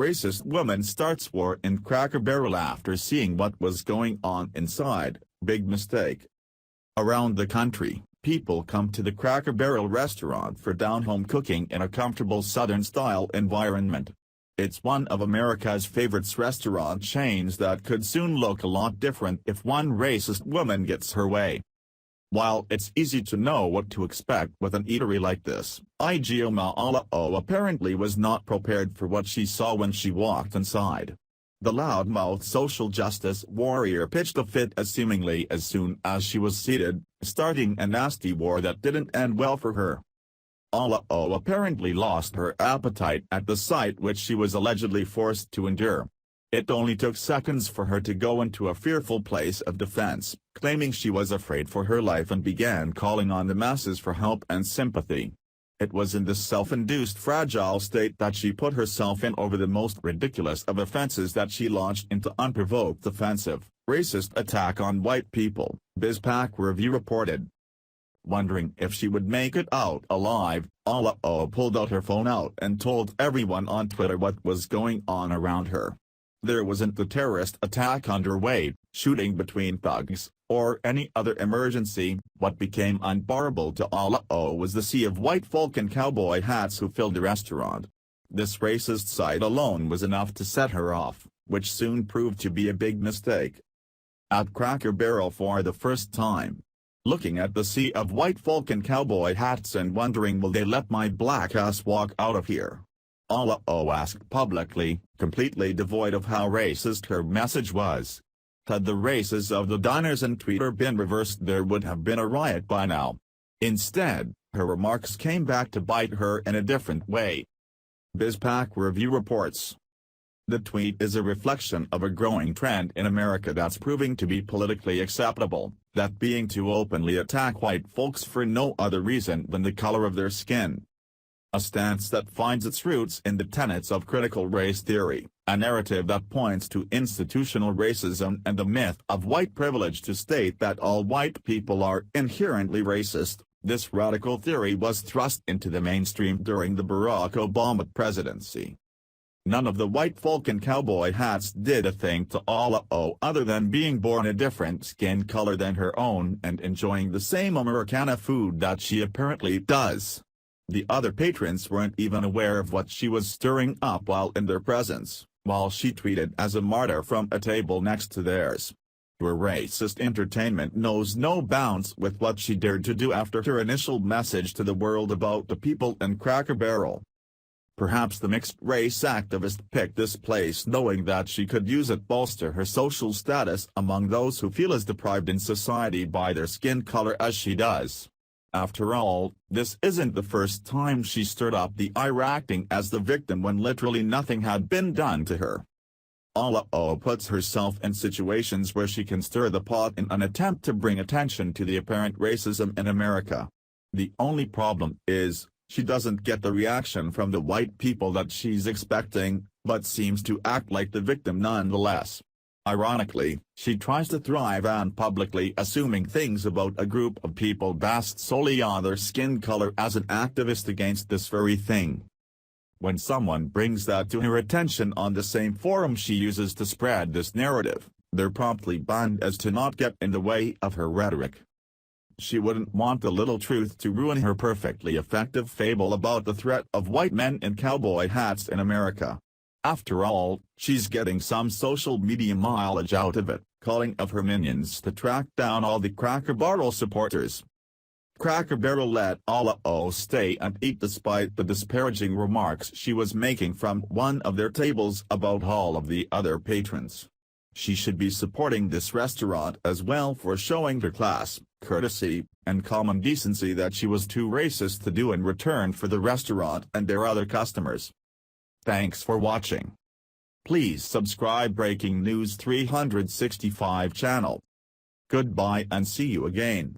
Racist woman starts war in Cracker Barrel after seeing what was going on inside. Big mistake. Around the country, people come to the Cracker Barrel restaurant for down-home cooking in a comfortable Southern-style environment. It's one of America's favorite restaurant chains that could soon look a lot different if one racist woman gets her way. While it's easy to know what to expect with an eatery like this, Ijeoma apparently was not prepared for what she saw when she walked inside. The loudmouth social justice warrior pitched a fit as seemingly as soon as she was seated, starting a nasty war that didn't end well for her. Apparently lost her appetite at the sight which she was allegedly forced to endure. It only took seconds for her to go into a fearful place of defense, claiming she was afraid for her life and began calling on the masses for help and sympathy. It was in this self-induced fragile state that she put herself in over the most ridiculous of offenses that she launched into unprovoked offensive, racist attack on white people, BizPac Review reported. Wondering if she would make it out alive, pulled out her phone out and told everyone on Twitter what was going on around her. There wasn't the terrorist attack underway, shooting between thugs, or any other emergency. What became unbearable to was the sea of white folk in cowboy hats who filled the restaurant. This racist sight alone was enough to set her off, which soon proved to be a big mistake. At Cracker Barrel for the first time. Looking at the sea of white folk in cowboy hats and wondering, will they let my black ass walk out of here? Asked publicly, completely devoid of how racist her message was. Had the races of the diners and tweeter been reversed, there would have been a riot by now. Instead, her remarks came back to bite her in a different way. BizPac Review reports. The tweet is a reflection of a growing trend in America that's proving to be politically acceptable, that being to openly attack white folks for no other reason than the color of their skin. A stance that finds its roots in the tenets of critical race theory, a narrative that points to institutional racism and the myth of white privilege to state that all white people are inherently racist. This radical theory was thrust into the mainstream during the Barack Obama presidency. None of the white folk in cowboy hats did a thing to other than being born a different skin color than her own and enjoying the same Americana food that she apparently does. The other patrons weren't even aware of what she was stirring up while in their presence, while she tweeted as a martyr from a table next to theirs. Her racist entertainment knows no bounds with what she dared to do after her initial message to the world about the people in Cracker Barrel. Perhaps the mixed-race activist picked this place knowing that she could use it to bolster her social status among those who feel as deprived in society by their skin color as she does. After all, this isn't the first time she stirred up the ire acting as the victim when literally nothing had been done to her. Puts herself in situations where she can stir the pot in an attempt to bring attention to the apparent racism in America. The only problem is, she doesn't get the reaction from the white people that she's expecting, but seems to act like the victim nonetheless. Ironically, she tries to thrive on publicly assuming things about a group of people based solely on their skin color as an activist against this very thing. When someone brings that to her attention on the same forum she uses to spread this narrative, they're promptly banned as to not get in the way of her rhetoric. She wouldn't want the little truth to ruin her perfectly effective fable about the threat of white men in cowboy hats in America. After all, she's getting some social media mileage out of it, calling of her minions to track down all the Cracker Barrel supporters. Cracker Barrel let stay and eat despite the disparaging remarks she was making from one of their tables about all of the other patrons. She should be supporting this restaurant as well for showing her class, courtesy, and common decency that she was too racist to do in return for the restaurant and their other customers. Thanks for watching. Please subscribe Breaking News 365 channel. Goodbye and see you again.